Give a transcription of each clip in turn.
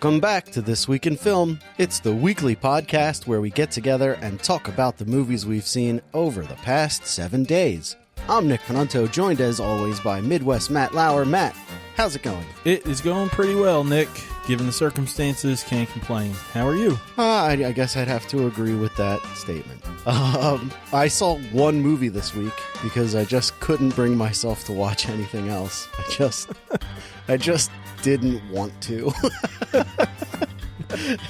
Welcome back to This Week in Film. It's the weekly podcast where we get together and talk about the movies we've seen over the past 7 days. I'm Nick Panunto, joined as always by Midwest Matt Lauer. Matt, how's it going? It is going pretty well, Nick. Given the circumstances, can't complain. How are you? I guess I'd have to agree with that statement. I saw one movie this week because I just couldn't bring myself to watch anything else. I just didn't want to.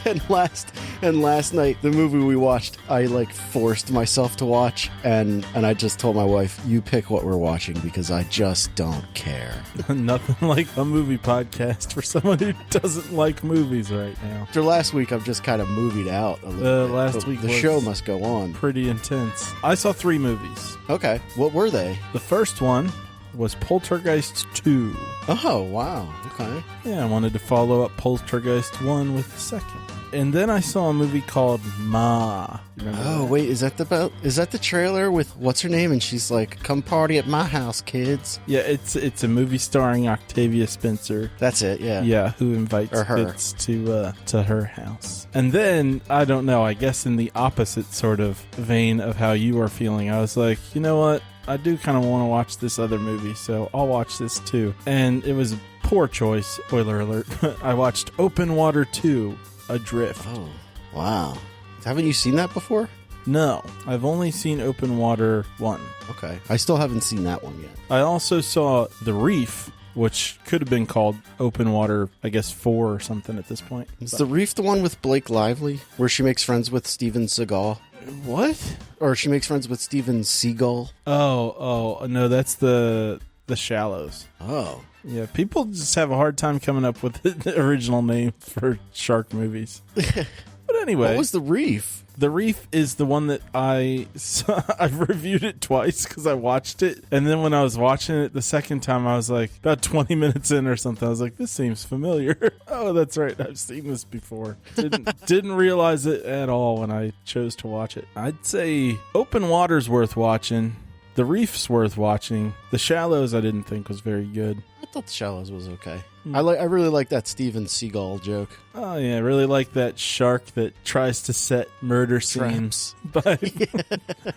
And last night, the movie we watched, I forced myself to watch, and I just told my wife, you pick what we're watching because I just don't care. Nothing like a movie podcast for someone who doesn't like movies right now. After last week, I've just kind of movied out a little bit. Last week the show must go on. Pretty intense. I saw 3 movies. Okay, what were they? The first one was Poltergeist 2. Oh, wow. Okay. Yeah, I wanted to follow up Poltergeist 1 with the second. And then I saw a movie called Ma. Oh, wait, is that the trailer with what's her name? And she's like, come party at my house, kids. Yeah, it's a movie starring Octavia Spencer. That's it, yeah. Yeah, who invites kids to her house. And then, I don't know, I guess in the opposite sort of vein of how you are feeling, I was like, you know what? I do kind of want to watch this other movie, so I'll watch this too. And it was a poor choice, spoiler alert. I watched Open Water 2, Adrift. Oh, wow. Haven't you seen that before? No, I've only seen Open Water 1. Okay. I still haven't seen that one yet. I also saw The Reef, which could have been called Open Water, I guess, 4 or something at this point. Is The Reef the one with Blake Lively, where she makes friends with Steven Seagal? What? Or she makes friends with Steven Seagal? Oh, no, that's the Shallows. Oh. Yeah, people just have a hard time coming up with the original name for shark movies. But anyway. What was The Reef? The Reef is the one that I've reviewed it twice because I watched it. And then when I was watching it the second time, I was like, about 20 minutes in or something, I was like, this seems familiar. Oh, that's right. I've seen this before. Didn't realize it at all when I chose to watch it. I'd say Open Water's worth watching. The Reef's worth watching. The Shallows I didn't think was very good. I thought The Shallows was okay. I really like that Steven Seagal joke. Oh yeah, I really like that shark that tries to set murder scenes.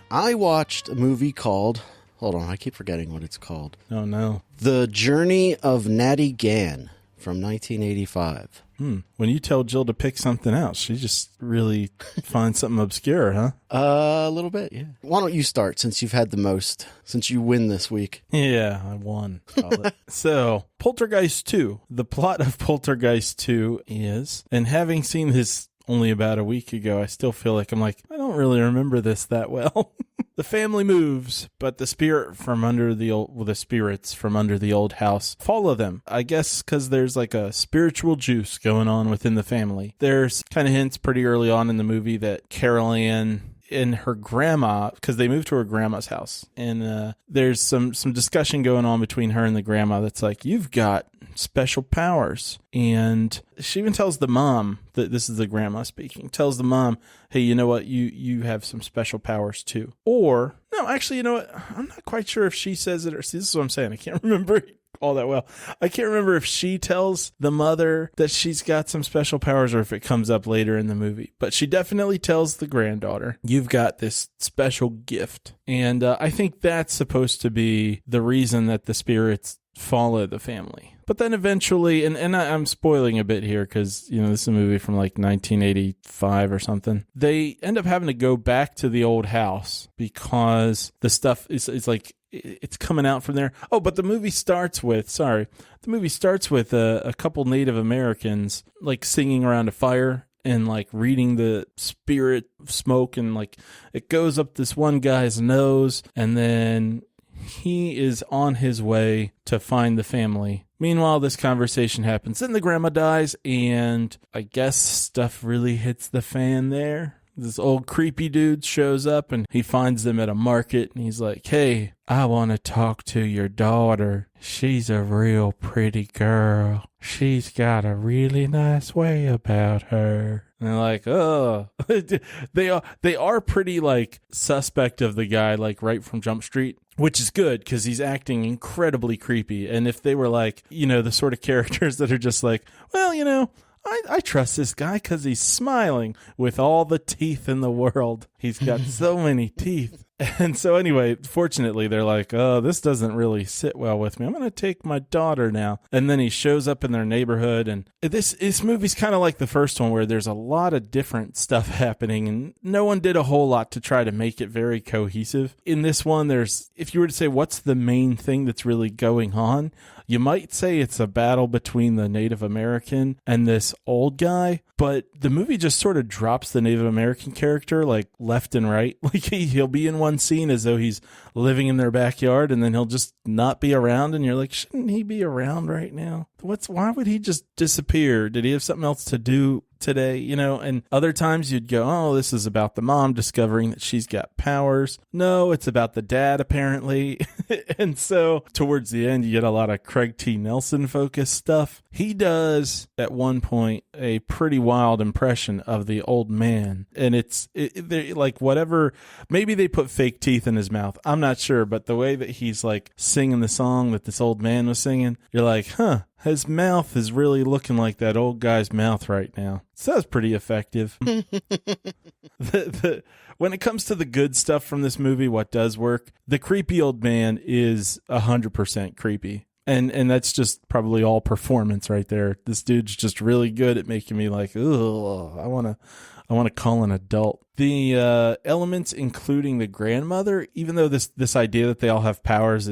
I watched a movie called, hold on, I keep forgetting what it's called. Oh no. The Journey of Natty Gann from 1985. When you tell Jill to pick something else, she just really finds something obscure, huh? A little bit, yeah. Why don't you start since you've had the most, since you win this week? Yeah, I won. So, Poltergeist 2. The plot of Poltergeist 2 is, and having seen this only about a week ago, I still feel like I don't really remember this that well. The family moves, but the spirits from under the old house follow them. I guess because there's like a spiritual juice going on within the family. There's kind of hints pretty early on in the movie that Carol Ann and her grandma, because they moved to her grandma's house, and there's some discussion going on between her and the grandma that's like, you've got special powers. And she even tells the mom, that this is the grandma speaking, tells the mom, hey, you know what, you have some special powers too. Or no, actually, you know what, I'm not quite sure if she says it, or see, this is what I'm saying, I can't remember all that well. I can't remember if she tells the mother that she's got some special powers or if it comes up later in the movie. But she definitely tells the granddaughter, you've got this special gift. And I think that's supposed to be the reason that the spirits follow the family. But then eventually, and I'm spoiling a bit here because, this is a movie from like 1985 or something. They end up having to go back to the old house because the stuff is like, it's coming out from there. Oh, but the movie starts with a couple Native Americans like singing around a fire and like reading the spirit smoke, and like it goes up this one guy's nose, and then he is on his way to find the family. Meanwhile, this conversation happens. Then the grandma dies, and I guess stuff really hits the fan there. This old creepy dude shows up, and he finds them at a market, and he's like, hey, I want to talk to your daughter. She's a real pretty girl. She's got a really nice way about her. And they're like, oh. They are pretty, like, suspect of the guy, like, right from Jump Street, which is good because he's acting incredibly creepy. And if they were, like, the sort of characters that are just like, well, I trust this guy because he's smiling with all the teeth in the world. He's got so many teeth. And so anyway, fortunately, they're like, oh, this doesn't really sit well with me. I'm going to take my daughter now. And then he shows up in their neighborhood. And this movie's kind of like the first one where there's a lot of different stuff happening. And no one did a whole lot to try to make it very cohesive. In this one, if you were to say what's the main thing that's really going on, you might say it's a battle between the Native American and this old guy, but the movie just sort of drops the Native American character like left and right. Like he'll be in one scene as though he's living in their backyard, and then he'll just not be around, and you're like, shouldn't he be around right now? Why would he just disappear? Did he have something else to do today? And other times you'd go, oh, this is about the mom discovering that she's got powers. No, it's about the dad apparently. And so towards the end you get a lot of Craig T. Nelson focused stuff. He does at one point a pretty wild impression of the old man, and they're like, whatever, maybe they put fake teeth in his mouth, I'm not sure, but the way that he's like singing the song that this old man was singing, you're like, huh, his mouth is really looking like that old guy's mouth right now. So that's pretty effective. When it comes to the good stuff from this movie, what does work, the creepy old man is 100% creepy. And that's just probably all performance right there. This dude's just really good at making me like, ugh, I want to call an adult. The elements, including the grandmother, even though this idea that they all have powers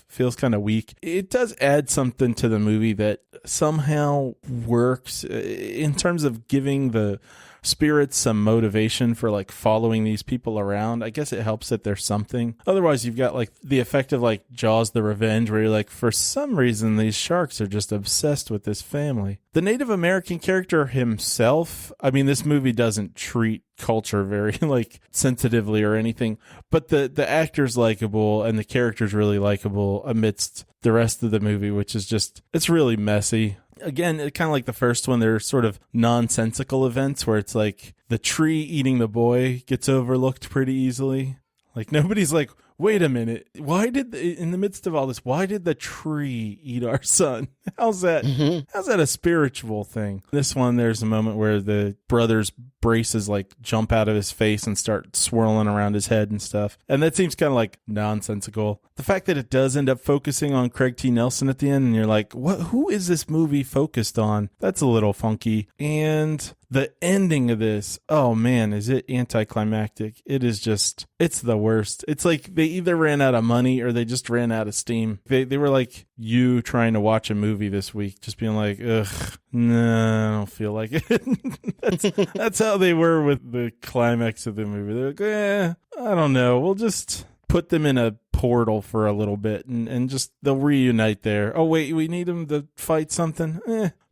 feels kind of weak, it does add something to the movie that somehow works in terms of giving the spirits some motivation for like following these people around. I guess it helps that there's something. Otherwise, you've got like the effect of like Jaws the Revenge, where you're like, for some reason, these sharks are just obsessed with this family. The Native American character himself, I mean, this movie doesn't treat culture very like sensitively or anything, but the actor's likable and the character's really likable amidst the rest of the movie, which is just, it's really messy. Again, kind of like the first one, there are sort of nonsensical events where it's like the tree eating the boy gets overlooked pretty easily. Like nobody's like, wait a minute, in the midst of all this, why did the tree eat our son? How's that a spiritual thing? This one, there's a moment where the brother's braces like jump out of his face and start swirling around his head and stuff. And that seems kind of like nonsensical. The fact that it does end up focusing on Craig T. Nelson at the end, and you're like, who is this movie focused on? That's a little funky. And the ending of this, oh man, is it anticlimactic. It is just, it's the worst. It's like they either ran out of money or they just ran out of steam. They were like you trying to watch a movie this week, just being like, ugh, no, I don't feel like it. That's how they were with the climax of the movie. They're like, I don't know. We'll just put them in a portal for a little bit and just they'll reunite there. Oh wait, we need them to fight something.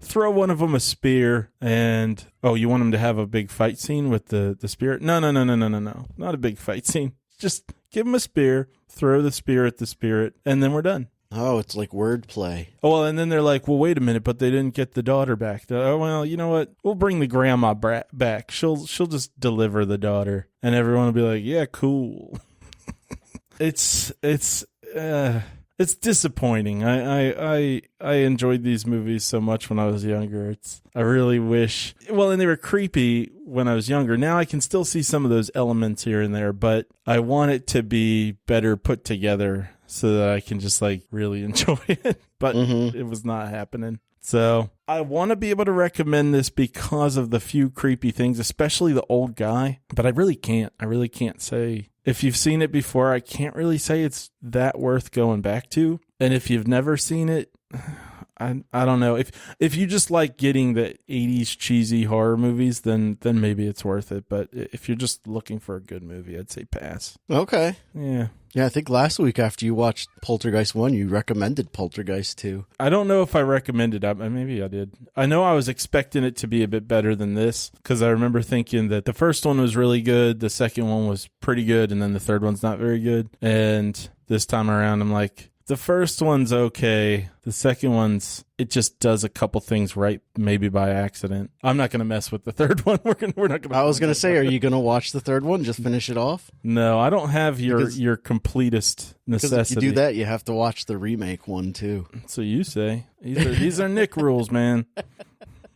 Throw one of them a spear, and you want them to have a big fight scene with the spirit? No, not a big fight scene. Just give them a spear, throw the spear at the spirit, and then we're done. Oh, it's like wordplay. Oh, well, and then they're like, well, wait a minute, but they didn't get the daughter back. Oh, well, you know what? We'll bring the grandma back. She'll just deliver the daughter, and everyone will be like, yeah, cool. It's disappointing. I enjoyed these movies so much when I was younger. I really wish. Well, and they were creepy when I was younger. Now I can still see some of those elements here and there, but I want it to be better put together so that I can just like really enjoy it. But it was not happening. So I want to be able to recommend this because of the few creepy things, especially the old guy. But I really can't. I really can't say. If you've seen it before, I can't really say it's that worth going back to. And if you've never seen it, I don't know. If you just like getting the 80s cheesy horror movies, then maybe it's worth it. But if you're just looking for a good movie, I'd say pass. Okay. Yeah. Yeah, I think last week after you watched Poltergeist 1, you recommended Poltergeist 2. I don't know if I recommended it. Maybe I did. I know I was expecting it to be a bit better than this because I remember thinking that the first one was really good, the second one was pretty good, and then the third one's not very good. And this time around, I'm like, the first one's okay. The second one's, it just does a couple things right, maybe by accident. I'm not going to mess with the third one. We're not going to. I was going to say, are you going to watch the third one? Just finish it off? No, I don't have your completest necessity. Because if you do that, you have to watch the remake one too. So you say. These are Nick rules, man.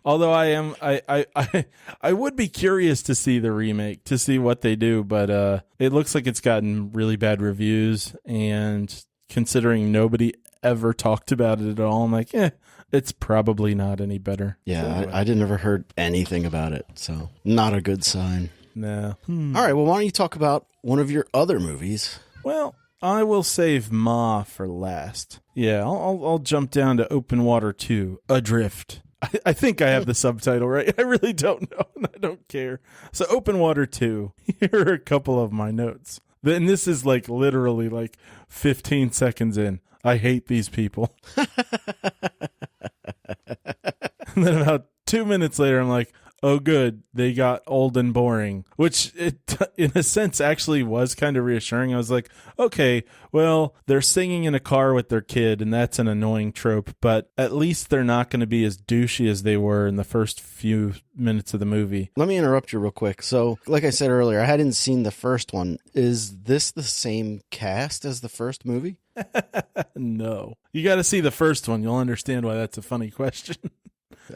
Although I would be curious to see the remake, to see what they do, but it looks like it's gotten really bad reviews, and considering nobody ever talked about it at all, I'm like, it's probably not any better. Yeah, I didn't ever heard anything about it, so not a good sign. No. All right, well, why don't you talk about one of your other movies? Well, I will save Ma for last. Yeah, I'll jump down to Open Water 2, Adrift. I think I have the subtitle right. I really don't know, and I don't care. So Open Water 2, here are a couple of my notes. Then this is like literally like 15 seconds in. I hate these people. And then about 2 minutes later, I'm like, oh, good, they got old and boring, which it, in a sense, actually was kind of reassuring. I was like, okay, well, they're singing in a car with their kid, and that's an annoying trope, but at least they're not going to be as douchey as they were in the first few minutes of the movie. Let me interrupt you real quick. So, like I said earlier, I hadn't seen the first one. Is this the same cast as the first movie? No. You got to see the first one. You'll understand why that's a funny question.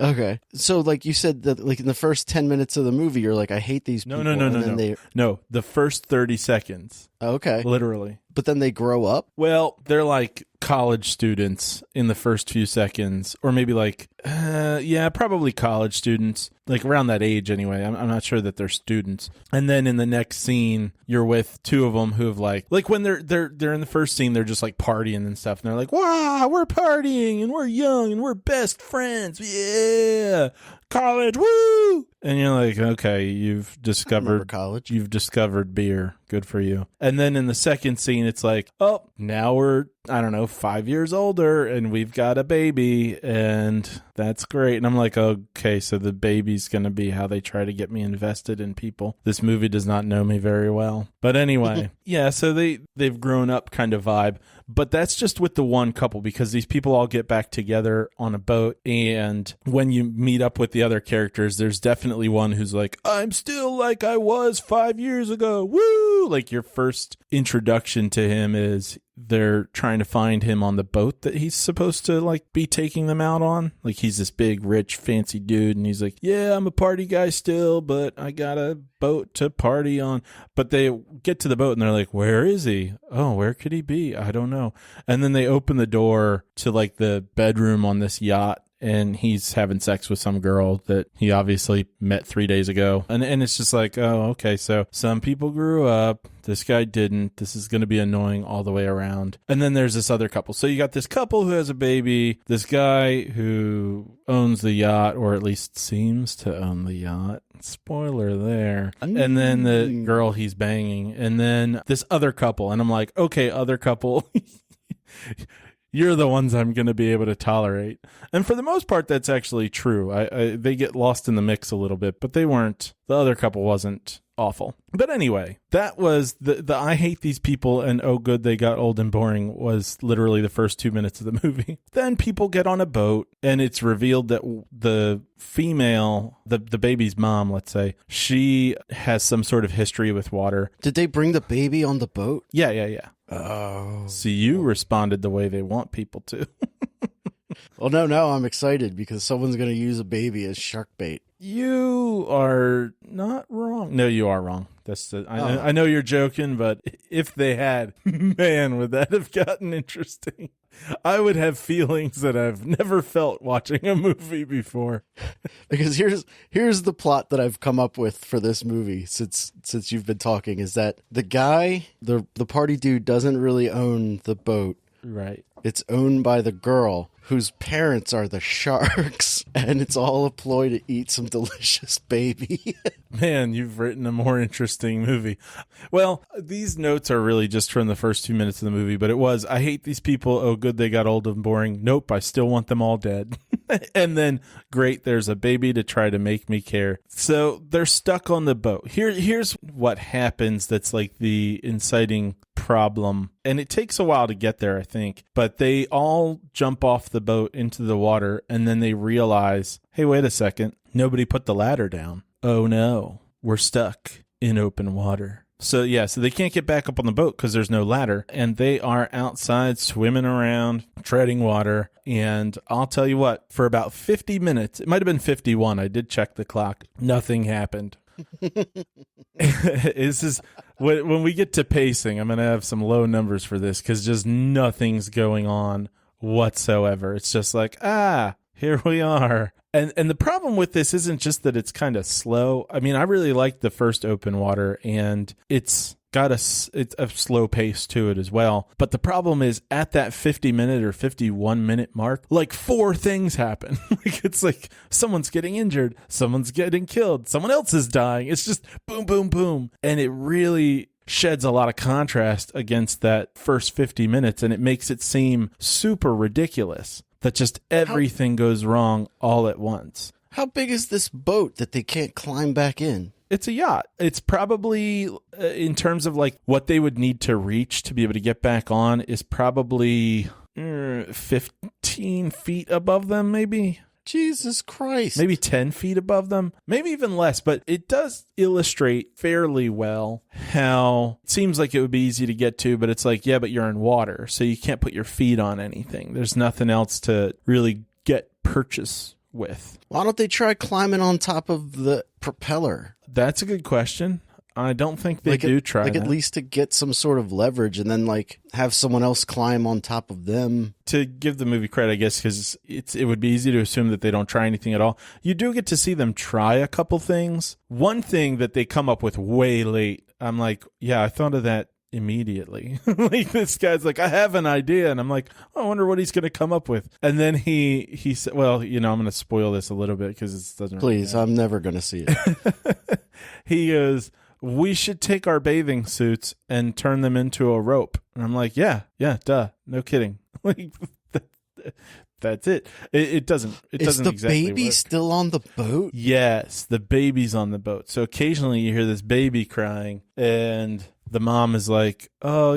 Okay. So, like you said, that like in the first 10 minutes of the movie, you're like, I hate these people. No, the first 30 seconds. Okay. Literally. But then they grow up? Well, they're like college students in the first few seconds, or maybe like, probably college students, like around that age anyway. I'm not sure that they're students. And then in the next scene, you're with two of them who have like when they're in the first scene, they're just like partying and stuff. And they're like, wow, we're partying and we're young and we're best friends. Yeah. College, woo! And you're like, okay, you've discovered college. You've discovered beer. Good for you. And then in the second scene, it's like, oh, now we're, 5 years older and we've got a baby, and that's great. And I'm like, okay, so the baby's going to be how they try to get me invested in people. This movie does not know me very well. But anyway, yeah, so they've grown up kind of vibe. But that's just with the one couple, because these people all get back together on a boat, and when you meet up with the other characters, there's definitely one who's like, I'm still like I was 5 years ago. Woo! Like your first introduction to him is they're trying to find him on the boat that he's supposed to like be taking them out on. Like he's this big, rich, fancy dude, and he's like, yeah, I'm a party guy still, but I got a boat to party on. But they get to the boat and they're like, where is he? Oh, where could he be? I don't know. And then they open the door to like the bedroom on this yacht, and he's having sex with some girl that he obviously met 3 days ago. And it's just like, oh, okay, so some people grew up. This guy didn't. This is going to be annoying all the way around. And then there's this other couple. So you got this couple who has a baby, this guy who owns the yacht, or at least seems to own the yacht. Spoiler there. And then the girl he's banging. And then this other couple. And I'm like, okay, other couple. You're the ones I'm going to be able to tolerate. And for the most part, that's actually true. They get lost in the mix a little bit, but they weren't. The other couple wasn't awful. But anyway, that was the I hate these people and oh good, they got old and boring was literally the first 2 minutes of the movie. Then people get on a boat, and it's revealed that the female, the baby's mom, let's say, she has some sort of history with water. Did they bring the baby on the boat? Yeah. Oh. So you responded the way they want people to. Well, no, I'm excited because someone's going to use a baby as shark bait. You are not wrong. No, you are wrong. I know you're joking, but if they had, man, would that have gotten interesting. I would have feelings that I've never felt watching a movie before. Because here's the plot that I've come up with for this movie since you've been talking, is that the guy, the party dude, doesn't really own the boat. Right. It's owned by the girl whose parents are the sharks, and it's all a ploy to eat some delicious baby. Man, you've written a more interesting movie. Well, these notes are really just from the first 2 minutes of the movie, but it was, I hate these people. Oh, good, they got old and boring. Nope, I still want them all dead. And then, great, there's a baby to try to make me care. So they're stuck on the boat. Here's what happens that's like the inciting problem. And it takes a while to get there, I think. But they all jump off the boat into the water, and then they realize, hey, wait a second, nobody put the ladder down. Oh no, we're stuck in open water. So they can't get back up on the boat because there's no ladder, and they are outside swimming around, treading water. And I'll tell you what, for about 50 minutes, it might have been 51. I did check the clock. Nothing happened. This is when we get to pacing, I'm going to have some low numbers for this because just nothing's going on whatsoever. It's just like, here we are. And the problem with this isn't just that it's kind of slow. I mean, I really liked the first open water, and it's got a slow pace to it as well. But the problem is at that 50-minute or 51-minute mark, like 4 things happen. Like it's like someone's getting injured, someone's getting killed, someone else is dying. It's just boom, boom, boom. And it really sheds a lot of contrast against that first 50 minutes, and it makes it seem super ridiculous that just everything goes wrong all at once. How big is this boat that they can't climb back in? It's a yacht. It's probably, in terms of like what they would need to reach to be able to get back on, is probably 15 feet above them, maybe. Jesus Christ. Maybe 10 feet above them, maybe even less. But it does illustrate fairly well how it seems like it would be easy to get to, but it's like, yeah, but you're in water, so you can't put your feet on anything. There's nothing else to really get purchase with. Why don't they try climbing on top of the propeller? That's a good question. I don't think they do try that. At least to get some sort of leverage, and then like have someone else climb on top of them. To give the movie credit, I guess, because it would be easy to assume that they don't try anything at all. You do get to see them try a couple things. One thing that they come up with way late, I'm like, yeah, I thought of that immediately. Like this guy's like, I have an idea, and I'm like, I wonder what he's going to come up with. And then he said, well, I'm going to spoil this a little bit because it doesn't. Please, I'm never going to see it. He goes, we should take our bathing suits and turn them into a rope. And I'm like, yeah, duh, no kidding. Like that's it. It doesn't Is the exactly baby work. still on the boat? Yes, the baby's on the boat. So occasionally you hear this baby crying, and the mom is like, oh,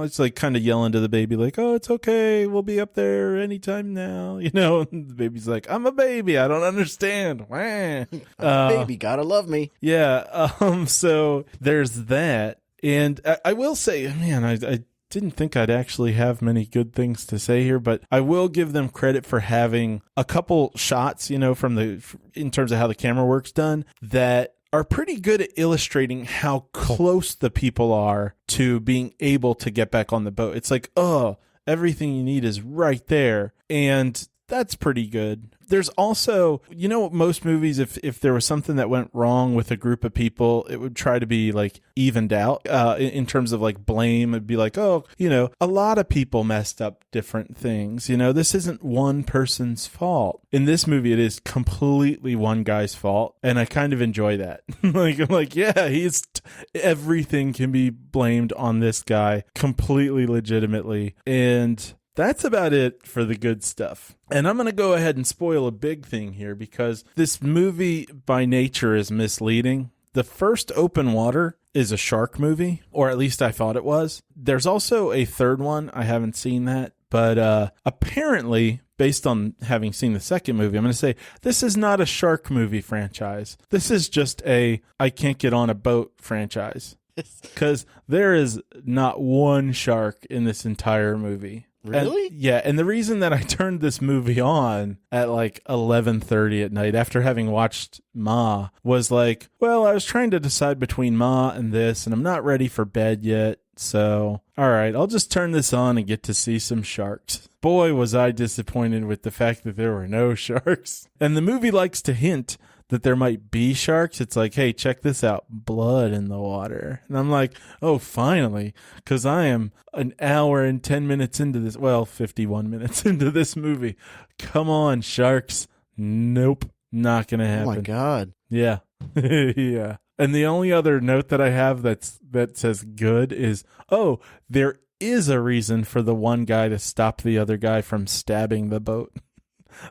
it's like kind of yelling to the baby, like, oh, it's okay, we'll be up there anytime now. And the baby's like, I'm a baby, I don't understand. Baby, gotta love me. Yeah. So there's that. And I will say, man, I didn't think I'd actually have many good things to say here, but I will give them credit for having a couple shots, in terms of how the camera work's done, that are pretty good at illustrating how close the people are to being able to get back on the boat. It's like, oh, everything you need is right there. And that's pretty good. There's also, most movies, if there was something that went wrong with a group of people, it would try to be like evened out in terms of like blame. It'd be like, oh, a lot of people messed up different things. This isn't one person's fault. In this movie, it is completely one guy's fault. And I kind of enjoy that. I'm like, yeah, everything can be blamed on this guy completely legitimately. And that's about it for the good stuff. And I'm going to go ahead and spoil a big thing here because this movie by nature is misleading. The first open water is a shark movie, or at least I thought it was. There's also a third one. I haven't seen that. But apparently, based on having seen the second movie, I'm going to say this is not a shark movie franchise. This is just a I can't get on a boat franchise. Because there is not one shark in this entire movie. Really? And the reason that I turned this movie on at like 11:30 at night after having watched Ma was like, well, I was trying to decide between Ma and this, and I'm not ready for bed yet. So, all right, I'll just turn this on and get to see some sharks. Boy, was I disappointed with the fact that there were no sharks. And the movie likes to hint that there might be sharks. It's like, hey, check this out, blood in the water. And I'm like, oh, finally, because I am an hour and 10 minutes into this, 51 minutes into this movie. Come on, sharks. Nope, not going to happen. Oh, my God. Yeah. Yeah. And the only other note that I have that says good is, oh, there is a reason for the one guy to stop the other guy from stabbing the boat.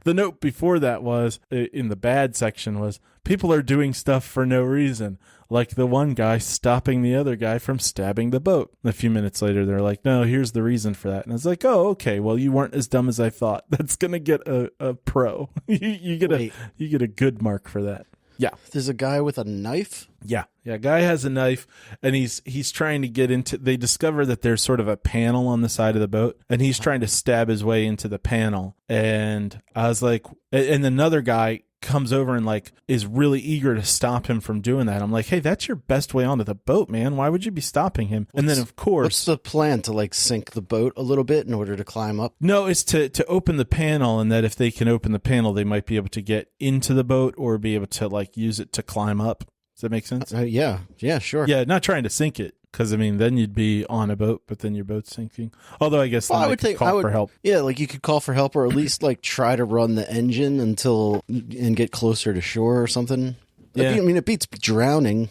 The note before that was, in the bad section, was people are doing stuff for no reason, like the one guy stopping the other guy from stabbing the boat. A few minutes later, they're like, no, here's the reason for that. And I was like, oh, okay, well, you weren't as dumb as I thought. That's going to get a pro. You get a good mark for that. Yeah. There's a guy with a knife? Yeah. Guy has a knife, and he's trying to get into. They discover that there's sort of a panel on the side of the boat, and he's trying to stab his way into the panel. And I was like, and another guy comes over and like is really eager to stop him from doing that. I'm like, hey, that's your best way onto the boat, man. Why would you be stopping him? And then of course, what's the plan, to like sink the boat a little bit in order to climb up? No, it's to open the panel, and that if they can open the panel, they might be able to get into the boat or be able to like use it to climb up. Does that make sense? Yeah, sure. Yeah, not trying to sink it, because I mean, then you'd be on a boat, but then your boat's sinking. Although I guess I would think call for help. Yeah, like you could call for help, or at least like try to run the engine and get closer to shore or something. Yeah. I mean, it beats drowning.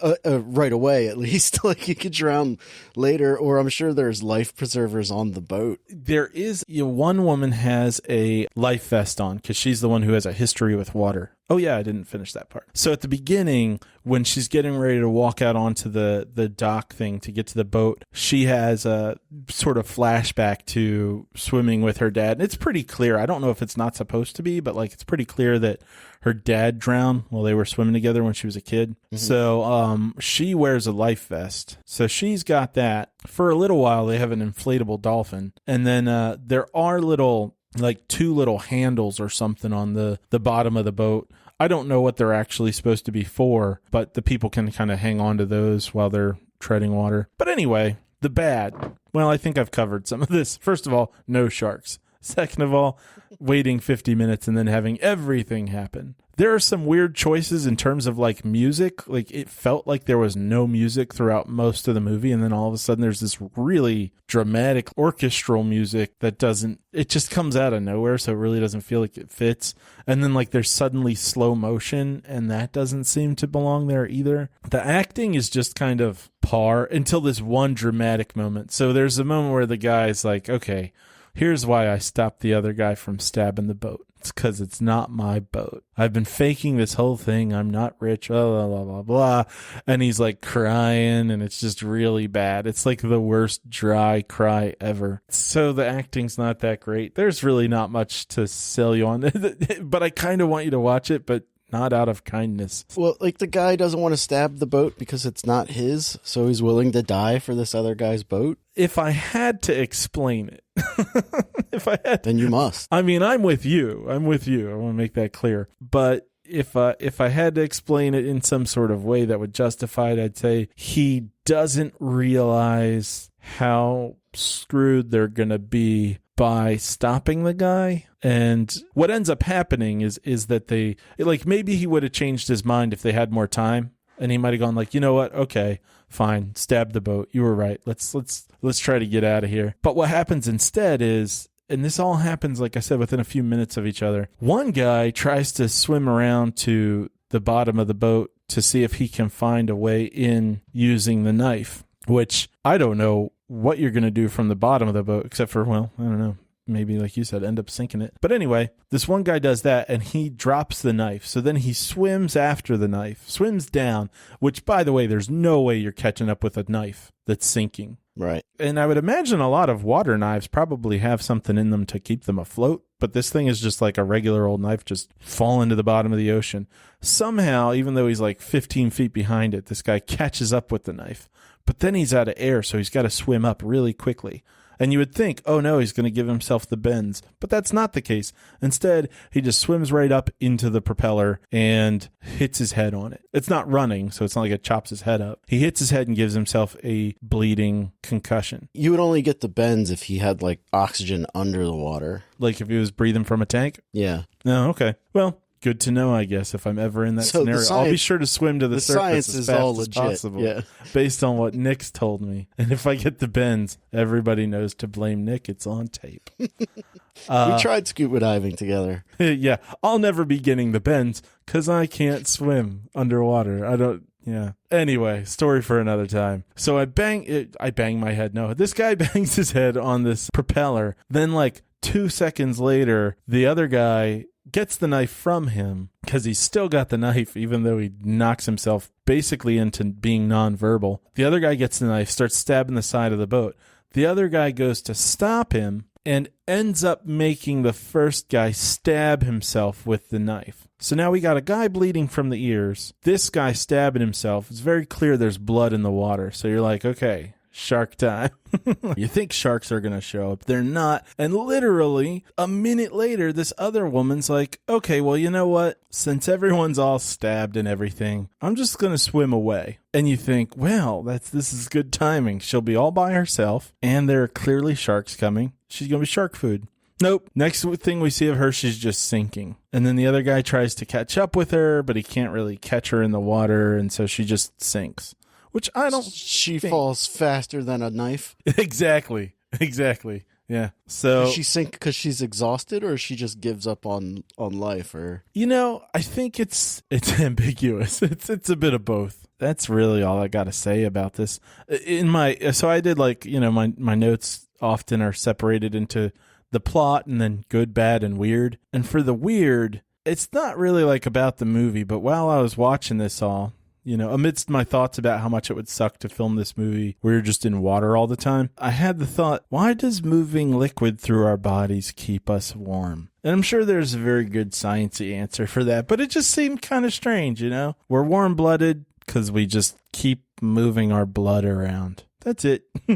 Right away, at least. Like you could drown later, or I'm sure there's life preservers on the boat. There is. One woman has a life vest on because she's the one who has a history with water. Oh yeah, I didn't finish that part. So at the beginning, when she's getting ready to walk out onto the dock thing to get to the boat, she has a sort of flashback to swimming with her dad. And it's pretty clear. I don't know if it's not supposed to be, but like it's pretty clear that her dad drowned while they were swimming together when she was a kid. Mm-hmm. So she wears a life vest. So she's got that. For a little while, they have an inflatable dolphin. And then there are two little handles or something on the bottom of the boat. I don't know what they're actually supposed to be for, but the people can kind of hang on to those while they're treading water. But anyway, the bad. Well, I think I've covered some of this. First of all, no sharks. Second of all, waiting 50 minutes and then having everything happen. There are some weird choices in terms of like music. Like it felt like there was no music throughout most of the movie. And then all of a sudden there's this really dramatic orchestral music that it just comes out of nowhere. So it really doesn't feel like it fits. And then like there's suddenly slow motion and that doesn't seem to belong there either. The acting is just kind of par until this one dramatic moment. So there's a moment where the guy's like, okay, here's why I stopped the other guy from stabbing the boat. It's because it's not my boat. I've been faking this whole thing. I'm not rich, blah, blah, blah, blah, blah. And he's like crying, and it's just really bad. It's like the worst dry cry ever. So the acting's not that great. There's really not much to sell you on. But I kind of want you to watch it, but not out of kindness. Well, like the guy doesn't want to stab the boat because it's not his, so he's willing to die for this other guy's boat? If I had to explain it, then you must. I mean, I'm with you. I want to make that clear. But if I had to explain it in some sort of way that would justify it, I'd say he doesn't realize how screwed they're going to be by stopping the guy. And what ends up happening is that they, like, maybe he would have changed his mind if they had more time. And he might have gone like, you know what? Okay, fine. Stab the boat. You were right. Let's try to get out of here. But what happens instead is, and this all happens, like I said, within a few minutes of each other. One guy tries to swim around to the bottom of the boat to see if he can find a way in using the knife, which I don't know what you're going to do from the bottom of the boat, except for, well, I don't know. Maybe, like you said, end up sinking it. But anyway, this one guy does that, and he drops the knife. So then he swims after the knife, swims down, which, by the way, there's no way you're catching up with a knife that's sinking. Right. And I would imagine a lot of water knives probably have something in them to keep them afloat. But this thing is just like a regular old knife, just fall into the bottom of the ocean. Somehow, even though he's like 15 feet behind it, this guy catches up with the knife. But then he's out of air, so he's got to swim up really quickly. And you would think, oh no, he's going to give himself the bends. But that's not the case. Instead, he just swims right up into the propeller and hits his head on it. It's not running, so it's not like it chops his head up. He hits his head and gives himself a bleeding concussion. You would only get the bends if he had like oxygen under the water. Like if he was breathing from a tank? Yeah. No, okay. Well, good to know, I guess, if I'm ever in that scenario. I'll be sure to swim to the surface as fast as possible, yeah. Based on what Nick's told me. And if I get the bends, everybody knows to blame Nick. It's on tape. We tried scuba diving together. Yeah, I'll never be getting the bends because I can't swim underwater. Yeah. Anyway, story for another time. So I bang my head. No, this guy bangs his head on this propeller. Then like 2 seconds later, the other guy gets the knife from him because he's still got the knife, even though he knocks himself basically into being nonverbal. The other guy gets the knife, starts stabbing the side of the boat. The other guy goes to stop him and ends up making the first guy stab himself with the knife. So now we got a guy bleeding from the ears. This guy stabbing himself. It's very clear there's blood in the water. So you're like, okay, shark time. You think sharks are going to show up. They're not. And literally a minute later, this other woman's like, okay, well, you know what? Since everyone's all stabbed and everything, I'm just going to swim away. And you think, well, this is good timing. She'll be all by herself and there are clearly sharks coming. She's going to be shark food. Nope. Next thing we see of her, she's just sinking. And then the other guy tries to catch up with her, but he can't really catch her in the water. And so she just sinks. Which I don't. She falls faster than a knife. Exactly. Yeah. So does she sink because she's exhausted, or she just gives up on life? Or I think it's ambiguous. It's a bit of both. That's really all I got to say about this. So I did my notes often are separated into the plot and then good, bad, and weird. And for the weird, it's not really like about the movie, but while I was watching this all, amidst my thoughts about how much it would suck to film this movie where you're just in water all the time, I had the thought, why does moving liquid through our bodies keep us warm? And I'm sure there's a very good sciencey answer for that, but it just seemed kind of strange, We're warm-blooded because we just keep moving our blood around. That's it. I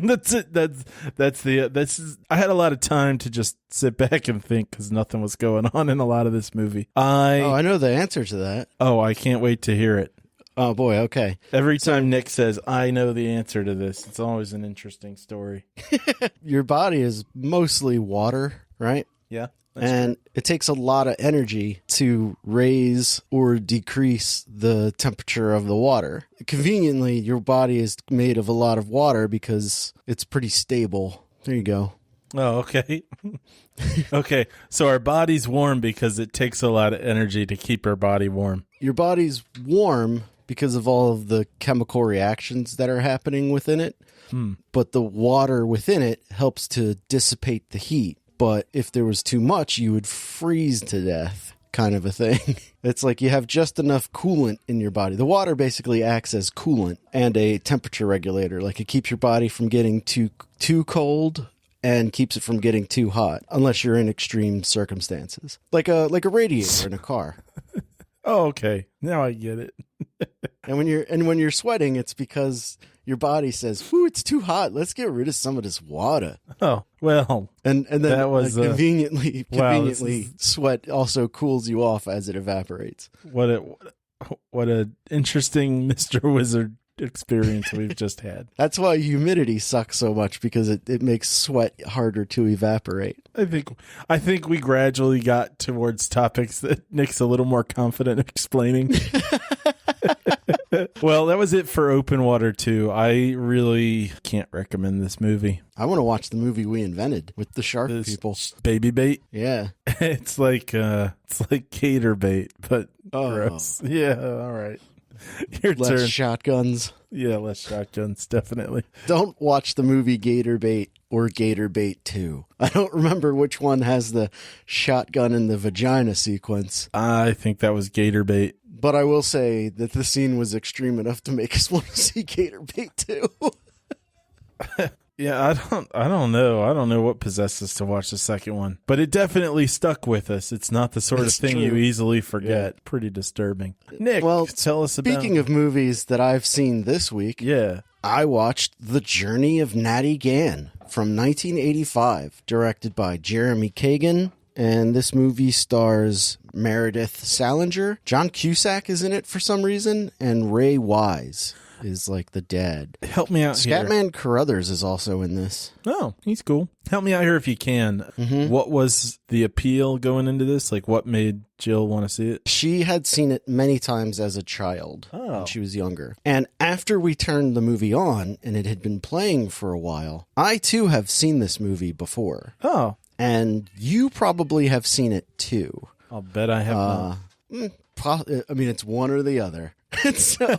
had a lot of time to just sit back and think because nothing was going on in a lot of this movie. I know the answer to that. Oh, I can't wait to hear it. Oh, boy. Okay. Every time Nick says, I know the answer to this, it's always an interesting story. Your body is mostly water, right? Yeah. And it takes a lot of energy to raise or decrease the temperature of the water. Conveniently, your body is made of a lot of water because it's pretty stable. There you go. Oh, okay. Okay, so our body's warm because it takes a lot of energy to keep our body warm. Your body's warm because of all of the chemical reactions that are happening within it. But the water within it helps to dissipate the heat. But if there was too much, you would freeze to death, kind of a thing. It's like you have just enough coolant in your body. The water basically acts as coolant and a temperature regulator. Like it keeps your body from getting too cold and keeps it from getting too hot, unless you're in extreme circumstances, like a radiator in a car. Oh, okay. Now I get it. And when you're sweating, it's because your body says, "Ooh, it's too hot. Let's get rid of some of this water." Oh, well. And then that was conveniently, wow, sweat also cools you off as it evaporates. What a interesting Mr. Wizard experience we've just had. That's why humidity sucks so much, because it makes sweat harder to evaporate. I think we gradually got towards topics that Nick's a little more confident explaining. Well, that was it for Open Water 2. I really can't recommend this movie. I want to watch the movie we invented with the shark people. Baby bait? Yeah. It's like gator bait, but gross. Yeah, all right. Your less turn. Shotguns. Yeah, less shotguns, definitely. Don't watch the movie Gator Bait or Gator Bait 2. I don't remember which one has the shotgun in the vagina sequence. I think that was Gator Bait. But I will say that the scene was extreme enough to make us want to see Gator Bait 2. Yeah, I don't know. I don't know what possessed us to watch the second one. But it definitely stuck with us. It's not the sort of thing you easily forget. Yeah. Pretty disturbing. Nick, tell us about... Speaking of movies that I've seen this week, I watched The Journey of Natty Gann from 1985, directed by Jeremy Kagan. And this movie stars Meredith Salinger. John Cusack is in it for some reason, and Ray Wise is like the dad. Help me out here. Scatman Carruthers is also in this. Oh, he's cool. Help me out here if you can. Mm-hmm. What was the appeal going into this? Like, what made Jill want to see it? She had seen it many times as a child when she was younger. And after we turned the movie on, and it had been playing for a while, I too have seen this movie before. Oh. And you probably have seen it too. I'll bet I have not. I mean, it's one or the other. So,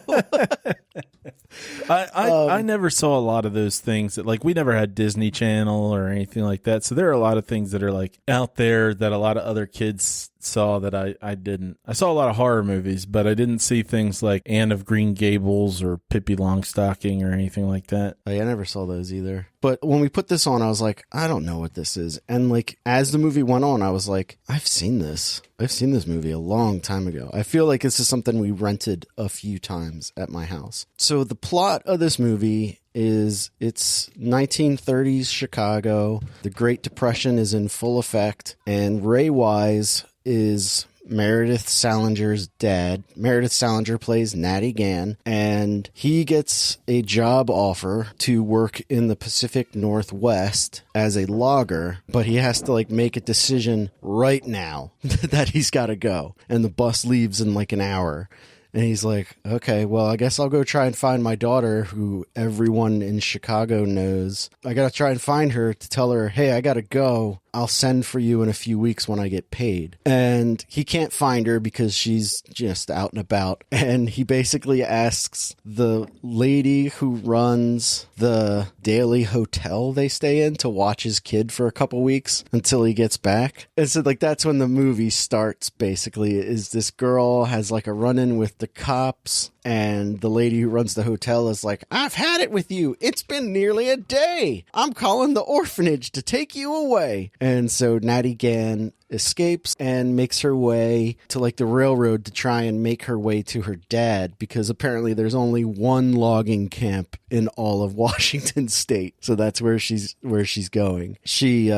I never saw a lot of those things that, like, we never had Disney Channel or anything like that. So there are a lot of things that are like out there that a lot of other kids saw that I didn't. I saw a lot of horror movies, but I didn't see things like Anne of Green Gables or Pippi Longstocking or anything like that. I never saw those either. But when we put this on, I was like, I don't know what this is. And like, as the movie went on, I was like, I've seen this. I've seen this movie a long time ago. I feel like this is something we rented a few times at my house. So the plot of this movie is it's 1930s Chicago. The Great Depression is in full effect. And Ray Wise is Meredith Salinger's dad. Meredith Salinger plays Natty Gann, and he gets a job offer to work in the Pacific Northwest as a logger, but he has to like make a decision right now that he's got to go, and the bus leaves in like an hour. And he's like, okay, well, I guess I'll go try and find my daughter, who everyone in Chicago knows. I got to try and find her to tell her, hey, I got to go. I'll send for you in a few weeks when I get paid. And he can't find her because she's just out and about. And he basically asks the lady who runs the daily hotel they stay in to watch his kid for a couple weeks until he gets back. And so like that's when the movie starts, basically, is this girl has like a run-in with the cops, and the lady who runs the hotel is like, I've had it with you. It's been nearly a day. I'm calling the orphanage to take you away. And so Natty Gann escapes and makes her way to like the railroad to try and make her way to her dad, because apparently there's only one logging camp in all of Washington state. So that's where she's going. She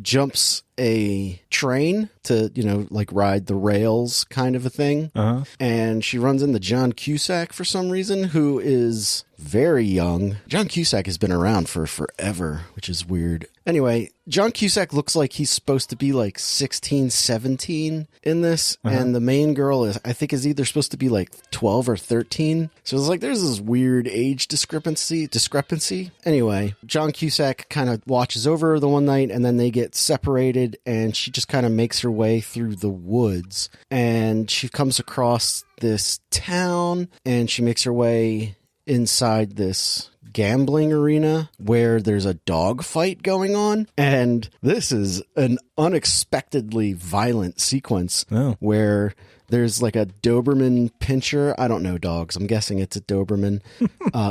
jumps a train to, like ride the rails kind of a thing. Uh-huh. And she runs into John Cusack for some reason, who is very young. John Cusack has been around for forever, which is weird. Anyway, John Cusack looks like he's supposed to be like 16, 17 in this. Uh-huh. And the main girl is either supposed to be like 12 or 13. So it's like there's this weird age discrepancy. Anyway, John Cusack kind of watches over her the one night, and then they get separated, and she just kind of makes her way through the woods, and she comes across this town, and she makes her way inside this gambling arena where there's a dog fight going on. And this is an unexpectedly violent sequence where there's like a Doberman pinscher. I don't know dogs. I'm guessing it's a Doberman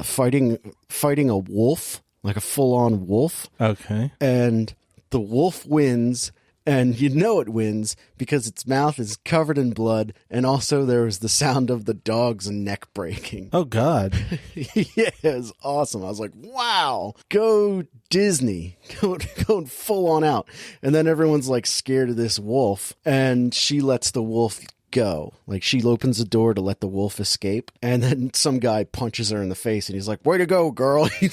fighting a wolf, like a full-on wolf. Okay. And the wolf wins. And it wins because its mouth is covered in blood, and also there was the sound of the dog's neck breaking. Oh, God. Yeah, it was awesome. I was like, wow, go Disney, going full on out. And then everyone's like scared of this wolf, and she lets the wolf go. Like, she opens the door to let the wolf escape, and then some guy punches her in the face, and he's like, way to go, girl. You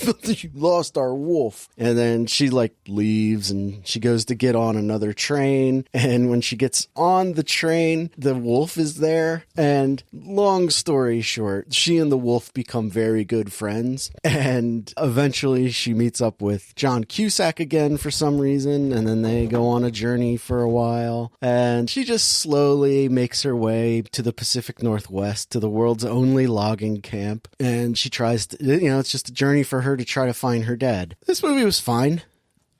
lost our wolf. And then she like leaves, and she goes to get on another train, and when she gets on the train, the wolf is there. And long story short, she and the wolf become very good friends, and eventually she meets up with John Cusack again for some reason, and then they go on a journey for a while, and she just slowly makes her way to the Pacific Northwest, to the world's only logging camp, and she tries to, it's just a journey for her to try to find her dad. This movie was fine.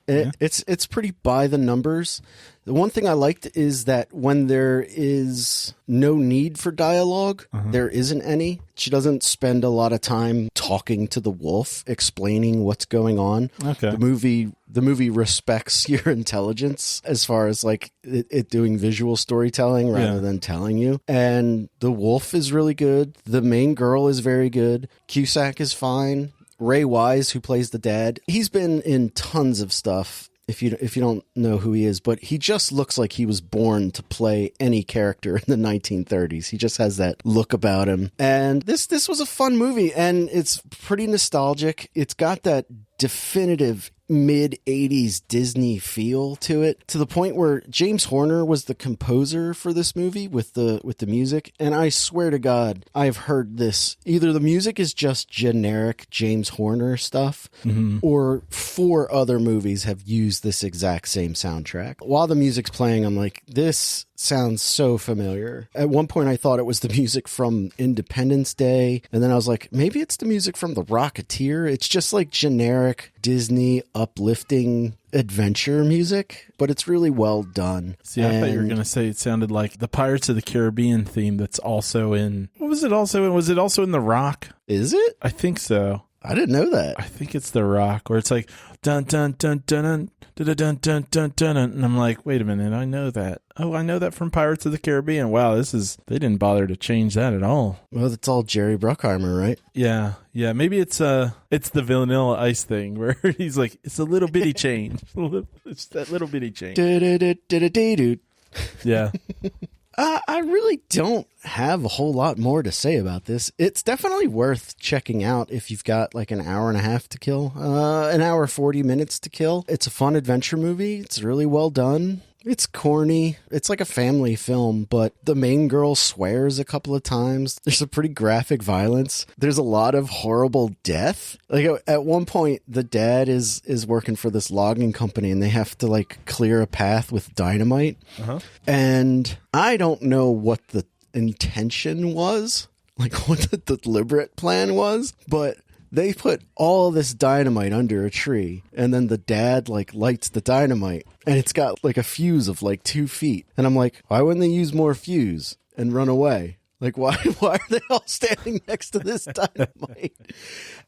It's pretty by the numbers. The one thing I liked is that when there is no need for dialogue, there isn't any. She doesn't spend a lot of time talking to the wolf, explaining what's going on. Okay. The movie respects your intelligence as far as like it doing visual storytelling rather than telling you. And the wolf is really good. The main girl is very good. Cusack is fine. Ray Wise, who plays the dad, he's been in tons of stuff. If you don't know who he is, but he just looks like he was born to play any character in the 1930s. He just has that look about him. And this was a fun movie, and it's pretty nostalgic. It's got that definitive mid-80s Disney feel to it, to the point where James Horner was the composer for this movie with the music, and I swear to God, I've heard this. Either the music is just generic James Horner stuff, or 4 other movies have used this exact same soundtrack. While the music's playing, I'm like, this sounds so familiar. At one point, I thought it was the music from Independence Day. And then I was like, maybe it's the music from The Rocketeer. It's just like generic Disney uplifting adventure music, but it's really well done. See, I thought you were going to say it sounded like the Pirates of the Caribbean theme that's also in... What was it also in? Was it also in The Rock? Is it? I think so. I didn't know that. I think it's The Rock, where it's like dun dun dun dun dun dun dun dun dun dun, and I'm like, wait a minute, I know that. Oh, I know that from Pirates of the Caribbean. Wow, they didn't bother to change that at all. Well, that's all Jerry Bruckheimer, right? Yeah. Maybe it's the Vanilla Ice thing where he's like, it's a little bitty change. It's that little bitty change. Yeah. I really don't have a whole lot more to say about this. It's definitely worth checking out if you've got like an hour and a half to kill, an hour 40 minutes to kill. It's a fun adventure movie. It's really well done. It's corny. It's like a family film, but the main girl swears a couple of times. There's a pretty graphic violence. There's a lot of horrible death. Like at one point, the dad is working for this logging company and they have to like clear a path with dynamite. Uh-huh. And I don't know what the intention was, like what the deliberate plan was, but they put all this dynamite under a tree, and then the dad like lights the dynamite, and it's got like a fuse of like 2 feet. And I'm like, why wouldn't they use more fuse and run away? Like, why are they all standing next to this dynamite?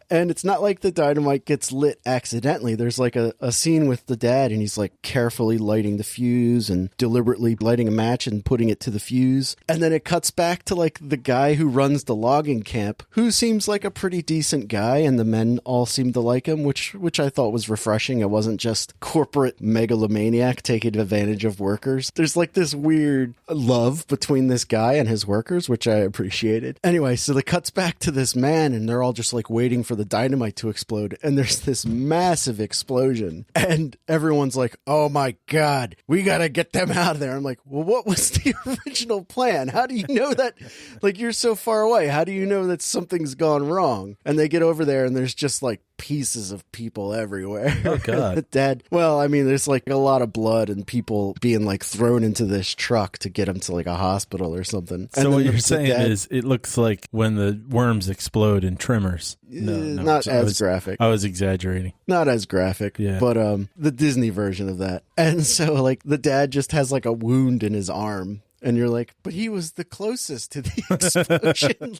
And it's not like the dynamite gets lit accidentally. There's like a scene with the dad, and he's like carefully lighting the fuse and deliberately lighting a match and putting it to the fuse. And then it cuts back to like the guy who runs the logging camp, who seems like a pretty decent guy, and the men all seem to like him, which I thought was refreshing. It wasn't just corporate megalomaniac taking advantage of workers. There's like this weird love between this guy and his workers, which I appreciated. Anyway, so the cuts back to this man, and they're all just like waiting for the dynamite to explode, and there's this massive explosion, and everyone's like, oh my god, we gotta get them out of there. I'm like, well, what was the original plan? How do you know that? Like, you're so far away, how do you know that something's gone wrong? And they get over there, and there's just like pieces of people everywhere. Oh god. Dead. Well, I mean, there's like a lot of blood and people being like thrown into this truck to get them to like a hospital or something. So what you're saying is it looks like when the worms explode in Tremors. No, not as graphic. I was exaggerating. Not as graphic, yeah. But the Disney version of that. And so like the dad just has like a wound in his arm. And you're like, but he was the closest to the explosion.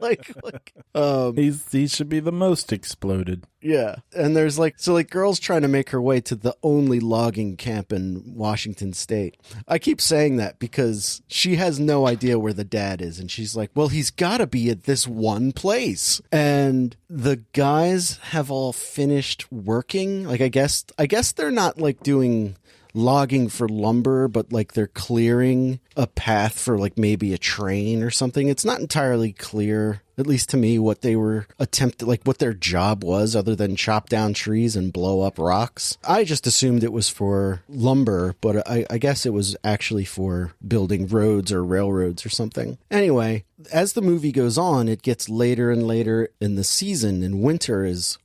He should be the most exploded. Yeah. And there's like, so like girls trying to make her way to the only logging camp in Washington State. I keep saying that because she has no idea where the dad is. And she's like, well, he's got to be at this one place. And the guys have all finished working. Like, I guess they're not like doing logging for lumber, but like they're clearing a path for like maybe a train or something. It's not entirely clear, at least to me, what they were attempting, like what their job was other than chop down trees and blow up rocks. I just assumed it was for lumber, but I guess it was actually for building roads or railroads or something. Anyway, as the movie goes on, it gets later and later in the season, and winter is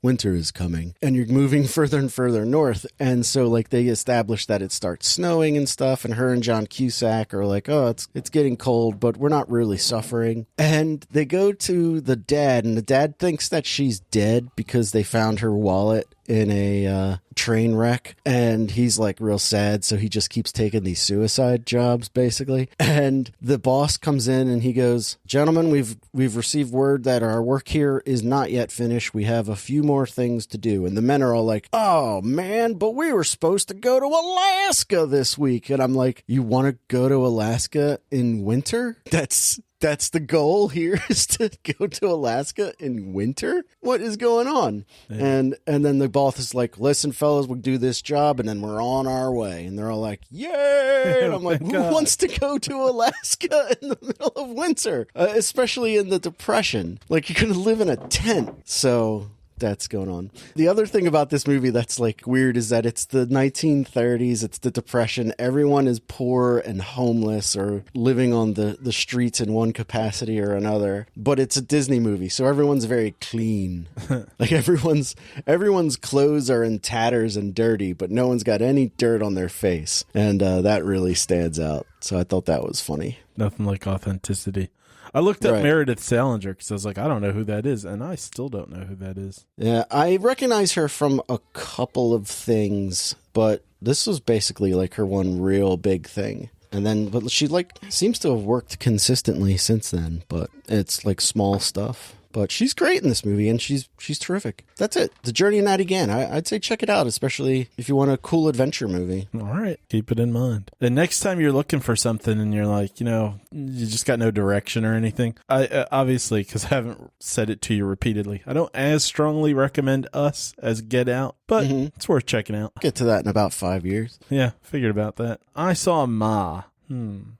coming, and you're moving further and further north. And so like they establish that it starts snowing and stuff, and her and John Cusack are like, oh, it's getting cold, but we're not really suffering. And they go to the dad, and the dad thinks that she's dead because they found her wallet in a train wreck, and he's like real sad, so he just keeps taking these suicide jobs basically. And the boss comes in and he goes, gentlemen, we've received word that our work here is not yet finished. We have a few more things to do. And the men are all like, oh man, but we were supposed to go to Alaska this week. And I'm like, you want to go to Alaska in winter? That's the goal here, is to go to Alaska in winter? What is going on? Yeah. And then the boss is like, listen, fellas, we'll do this job, and then we're on our way. And they're all like, yay! And I'm like, who wants to go to Alaska in the middle of winter? Especially in the Depression. Like, you're going to live in a tent. So that's going on. The other thing about this movie that's like weird is that it's the 1930s, it's the Depression. Everyone is poor and homeless or living on the streets in one capacity or another. But it's a Disney movie, so everyone's very clean. Like everyone's clothes are in tatters and dirty, but no one's got any dirt on their face. And that really stands out. So I thought that was funny. Nothing like authenticity. I looked up Right. Meredith Salinger because I was like, I don't know who that is, and I still don't know who that is. Yeah, I recognize her from a couple of things, but this was basically like her one real big thing. And then, but she like seems to have worked consistently since then, but it's like small stuff. But she's great in this movie, and she's terrific. That's it. The Journey of Natty Gann. I'd say check it out, especially if you want a cool adventure movie. All right. Keep it in mind. The next time you're looking for something and you're like, you just got no direction or anything, I obviously, because I haven't said it to you repeatedly, I don't as strongly recommend Us as Get Out, but it's worth checking out. Get to that in about 5 years. Yeah, figured about that. I saw Ma.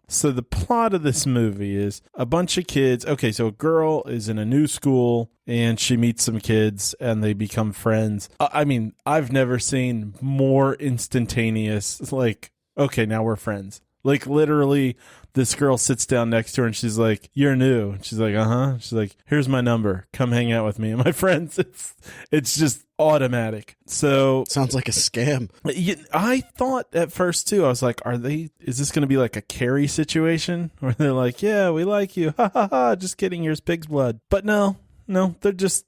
So the plot of this movie is a bunch of kids. Okay, so a girl is in a new school and she meets some kids and they become friends. I mean, I've never seen more instantaneous, like, okay, now we're friends. Like, literally, this girl sits down next to her and she's like, "You're new." And she's like, "Uh-huh." She's like, "Here's my number. Come hang out with me and my friends." It's just automatic. So Sounds like a scam. I thought at first too, I was like, is this going to be like a Carrie situation where they're like, "Yeah, we like you. Ha ha ha. Just kidding. Here's pig's blood." But no,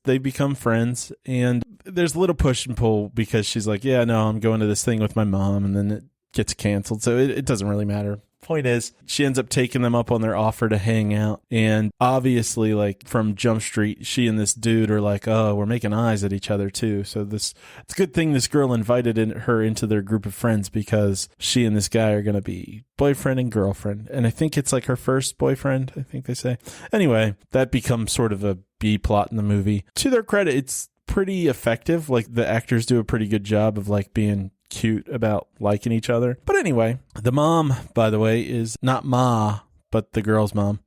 they become friends, and there's a little push and pull because she's like, "Yeah, no, I'm going to this thing with my mom," and then it gets canceled. So it doesn't really matter. Point is, she ends up taking them up on their offer to hang out. And obviously, like from Jump Street, she and this dude are like, "Oh, we're making eyes at each other too." So it's a good thing this girl invited her into their group of friends, because she and this guy are going to be boyfriend and girlfriend. And I think it's like her first boyfriend, I think they say. Anyway, that becomes sort of a B plot in the movie. To their credit, it's pretty effective. Like, the actors do a pretty good job of like being cute about liking each other. But anyway, the mom, by the way, is not Ma, but the girl's mom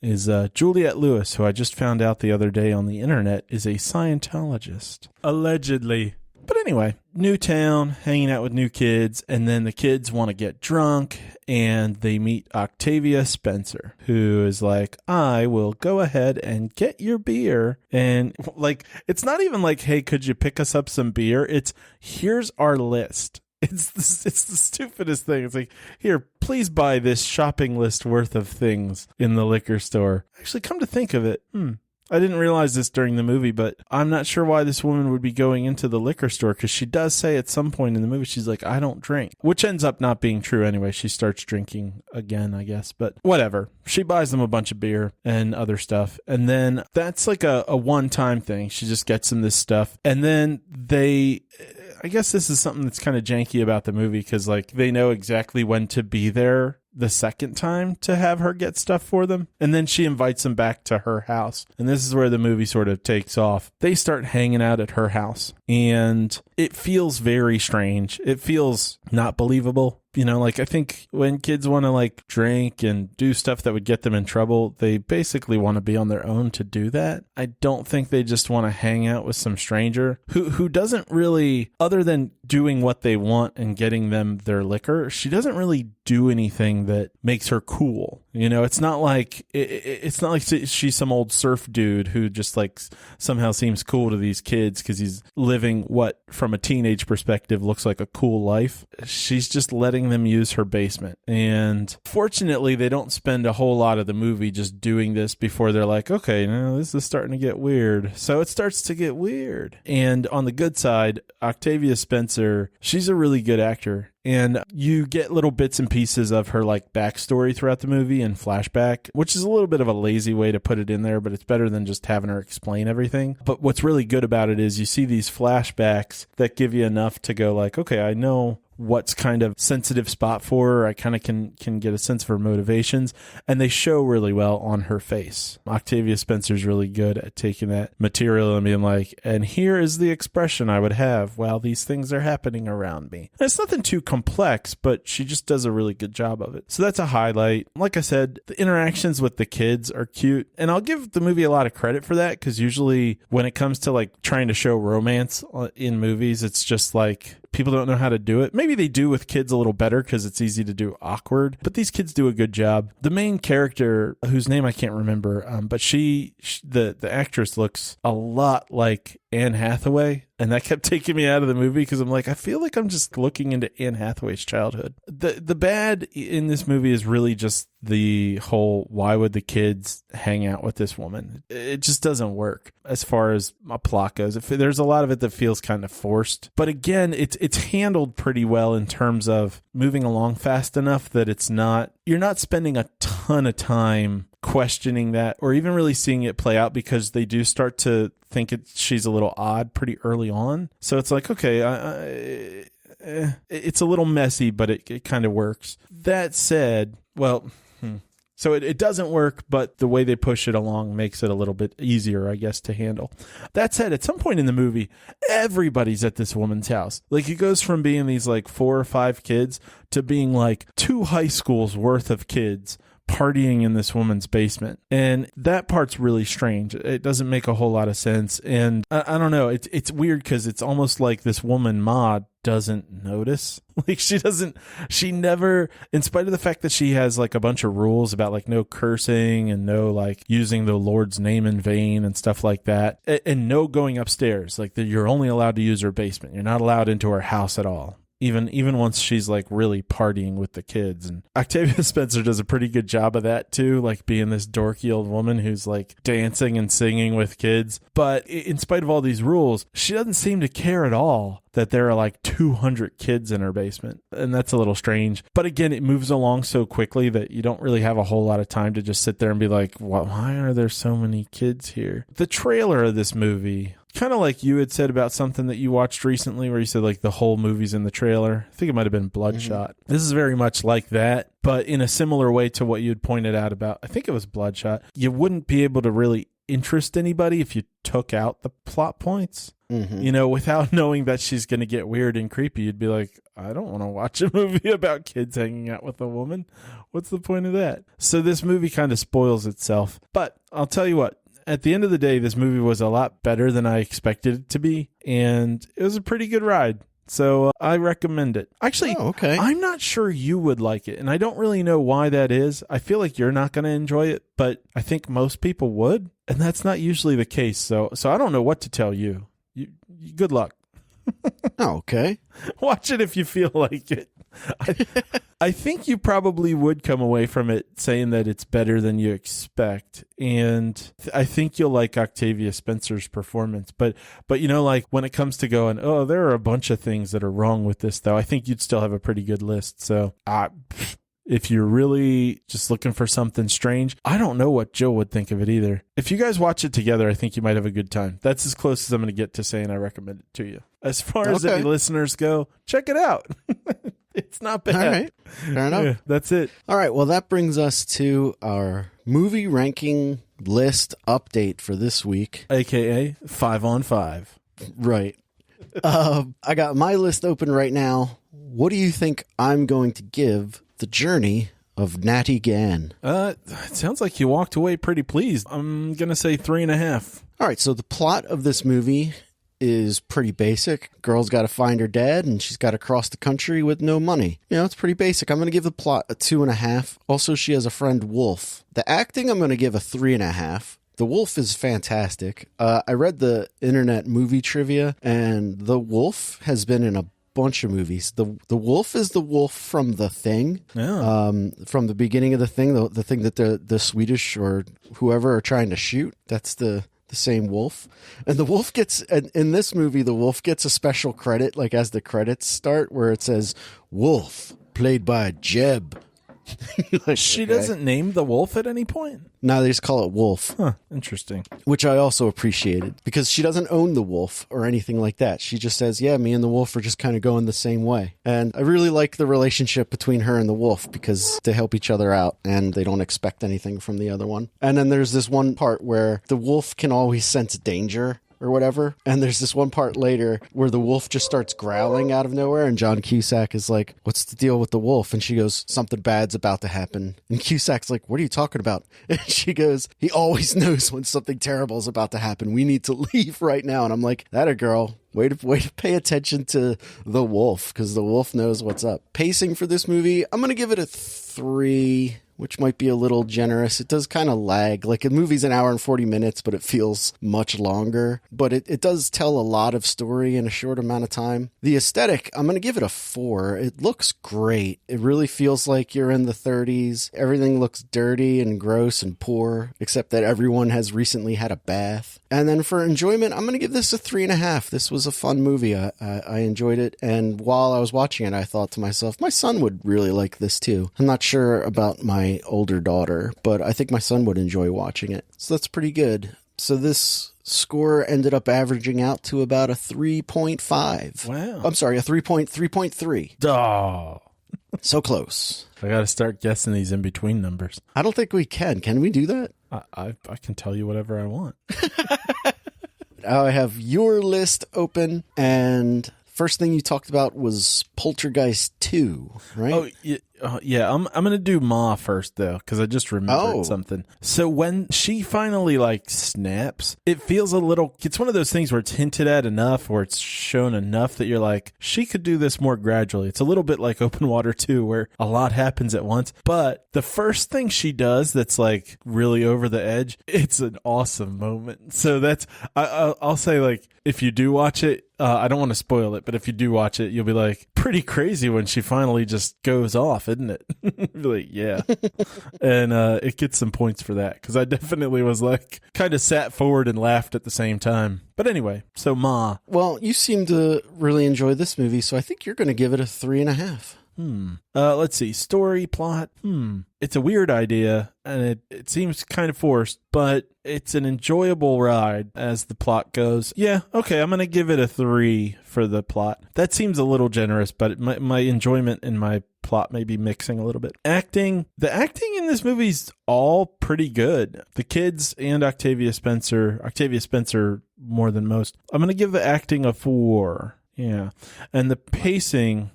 is Juliette Lewis, who I just found out the other day on the internet is a Scientologist. Allegedly. But anyway, new town, hanging out with new kids, and then the kids want to get drunk, and they meet Octavia Spencer, who is like, "I will go ahead and get your beer." And like, it's not even like, "Hey, could you pick us up some beer?" It's, "Here's our list." It's the stupidest thing. It's like, "Here, please buy this shopping list worth of things in the liquor store." Actually, come to think of it, I didn't realize this during the movie, but I'm not sure why this woman would be going into the liquor store, because she does say at some point in the movie, she's like, "I don't drink," which ends up not being true anyway. She starts drinking again, I guess, but whatever. She buys them a bunch of beer and other stuff, and then that's like a one-time thing. She just gets them this stuff, and then I guess this is something that's kind of janky about the movie, because like they know exactly when to be there the second time to have her get stuff for them. And then she invites them back to her house. And this is where the movie sort of takes off. They start hanging out at her house, and it feels very strange. It feels not believable. Like, I think when kids want to like drink and do stuff that would get them in trouble, they basically want to be on their own to do that. I don't think they just want to hang out with some stranger who doesn't really, other than doing what they want and getting them their liquor, she doesn't really do anything that makes her cool. It's not like it's not like she's some old surf dude who just like somehow seems cool to these kids because he's living what, from a teenage perspective, looks like a cool life. She's just letting them use her basement. And fortunately, they don't spend a whole lot of the movie just doing this before they're like, "Okay, now this is starting to get weird." So it starts to get weird. And on the good side, Octavia Spencer, she's a really good actor. And you get little bits and pieces of her like backstory throughout the movie and flashback, which is a little bit of a lazy way to put it in there, but it's better than just having her explain everything. But what's really good about it is you see these flashbacks that give you enough to go like, "Okay, I know what's kind of sensitive spot for her. I kind of can get a sense of her motivations," and they show really well on her face. Octavia Spencer's really good at taking that material and being like, "And here is the expression I would have while these things are happening around me." And it's nothing too complex, but she just does a really good job of it. So that's a highlight. Like I said, the interactions with the kids are cute, and I'll give the movie a lot of credit for that, because usually when it comes to like trying to show romance in movies, it's just like people don't know how to do it. Maybe they do with kids a little better because it's easy to do awkward, but these kids do a good job. The main character, whose name I can't remember, but the actress looks a lot like Anne Hathaway. And that kept taking me out of the movie because I'm like, I feel like I'm just looking into Anne Hathaway's childhood. The bad in this movie is really just the whole, why would the kids hang out with this woman? It just doesn't work as far as a plot goes. There's a lot of it that feels kind of forced. But again, it's handled pretty well in terms of moving along fast enough that you're not spending a ton of time questioning that or even really seeing it play out, because they do start to think she's a little odd pretty early on. So it's like, okay, it's a little messy, but it kind of works. That said, so it doesn't work, but the way they push it along makes it a little bit easier, I guess, to handle. That said, at some point in the movie, everybody's at this woman's house. Like, it goes from being these like 4 or 5 kids to being like 2 high schools worth of kids partying in this woman's basement. And that part's really strange. It doesn't make a whole lot of sense. And I don't know. It's weird because it's almost like this woman, Maud, doesn't notice. Like, she never, in spite of the fact that she has like a bunch of rules about like no cursing and no like using the Lord's name in vain and stuff like that, and no going upstairs. Like, you're only allowed to use her basement. You're not allowed into her house at all. Even once she's like really partying with the kids. And Octavia Spencer does a pretty good job of that too, like being this dorky old woman who's like dancing and singing with kids. But in spite of all these rules, she doesn't seem to care at all that there are like 200 kids in her basement. And that's a little strange. But again, it moves along so quickly that you don't really have a whole lot of time to just sit there and be like, why are there so many kids here? The trailer of this movie, kind of like you had said about something that you watched recently where you said like the whole movie's in the trailer. I think it might have been Bloodshot. Mm-hmm. This is very much like that, but in a similar way to what you had pointed out about, I think it was Bloodshot. You wouldn't be able to really interest anybody if you took out the plot points. Mm-hmm. You know, without knowing that she's going to get weird and creepy, you'd be like, I don't want to watch a movie about kids hanging out with a woman. What's the point of that? So this movie kind of spoils itself. But I'll tell you what, at the end of the day, this movie was a lot better than I expected it to be, and it was a pretty good ride. So I recommend it. Actually, okay. I'm not sure you would like it, and I don't really know why that is. I feel like you're not going to enjoy it, but I think most people would, and that's not usually the case. So I don't know what to tell you. Good luck. Okay. Watch it if you feel like it. I think you probably would come away from it saying that it's better than you expect, and I think you'll like Octavia Spencer's performance. But you know, like when it comes to going, oh, there are a bunch of things that are wrong with this, though, I think you'd still have a pretty good list. So if you're really just looking for something strange, I don't know what Jill would think of it either. If you guys watch it together, I think you might have a good time. That's as close as I'm going to get to saying I recommend it to you. As far as any listeners go, check it out. It's not bad. All right. Fair enough. Yeah, that's it. All right. Well, that brings us to our movie ranking list update for this week. AKA 5 on 5. Right. I got my list open right now. What do you think I'm going to give The Journey of Natty Gann? It sounds like you walked away pretty pleased. I'm going to say 3.5. All right. So the plot of this movie is pretty basic. Girl's got to find her dad, and she's got to cross the country with no money. You know, it's pretty basic. I'm going to give the plot a 2.5. Also, she has a friend, Wolf. The acting, I'm going to give a 3.5. The Wolf is fantastic. I read the internet movie trivia, and the Wolf has been in a bunch of movies. The Wolf is the wolf from The Thing. Yeah. From the beginning of The Thing, the thing that the Swedish or whoever are trying to shoot. That's the same wolf. And the wolf gets, in this movie, the wolf gets a special credit, like as the credits start, where it says, Wolf, played by Jeb. Like, she doesn't name the wolf at any point? No, they just call it Wolf. Huh, interesting. Which I also appreciated, because she doesn't own the wolf or anything like that. She just says, yeah, me and the wolf are just kind of going the same way. And I really like the relationship between her and the wolf, because they help each other out and they don't expect anything from the other one. And then there's this one part where the wolf can always sense danger or whatever. And there's this one part later where the wolf just starts growling out of nowhere, and John Cusack is like, what's the deal with the wolf? And she goes, something bad's about to happen. And Cusack's like, what are you talking about? And she goes, he always knows when something terrible is about to happen. We need to leave right now. And I'm like, that a girl. Way to pay attention to the wolf, because the wolf knows what's up. Pacing for this movie, I'm going to give it a 3 which might be a little generous. It does kind of lag. Like, a movie's an hour and 40 minutes, but it feels much longer. But it does tell a lot of story in a short amount of time. The aesthetic, I'm going to give it a 4. It looks great. It really feels like you're in the 30s. Everything looks dirty and gross and poor, except that everyone has recently had a bath. And then for enjoyment, I'm going to give this a 3.5. This was a fun movie. I enjoyed it. And while I was watching it, I thought to myself, my son would really like this too. I'm not sure about my older daughter, but I think my son would enjoy watching it. So that's pretty good. So this score ended up averaging out to about a 3.5. Wow. I'm sorry, a 3.3. Oh. So close. I got to start guessing these in between numbers. I don't think we can. Can we do that? I can tell you whatever I want. I have your list open, and first thing you talked about was Poltergeist 2, right? Oh, yeah. I'm going to do Ma first, though, because I just remembered something. So when she finally, snaps, it feels a little... It's one of those things where it's hinted at enough, or it's shown enough that you're like, she could do this more gradually. It's a little bit like Open Water 2, where a lot happens at once. But the first thing she does that's, really over the edge, it's an awesome moment. So that's... I'll say, if you do watch it, I don't want to spoil it, but if you do watch it, you'll be like, pretty crazy when she finally just goes off, isn't it? Be like, yeah. And it gets some points for that, because I definitely was kind of sat forward and laughed at the same time. But anyway, so Ma. Well, you seem to really enjoy this movie, so I think you're going to give it a 3.5. Let's see. Story, plot. It's a weird idea, and it seems kind of forced, but it's an enjoyable ride as the plot goes. Yeah, okay, I'm going to give it a 3 for the plot. That seems a little generous, but my enjoyment and my plot may be mixing a little bit. The acting in this movie's all pretty good. The kids and Octavia Spencer more than most. I'm going to give the acting a 4. Yeah. And the pacing's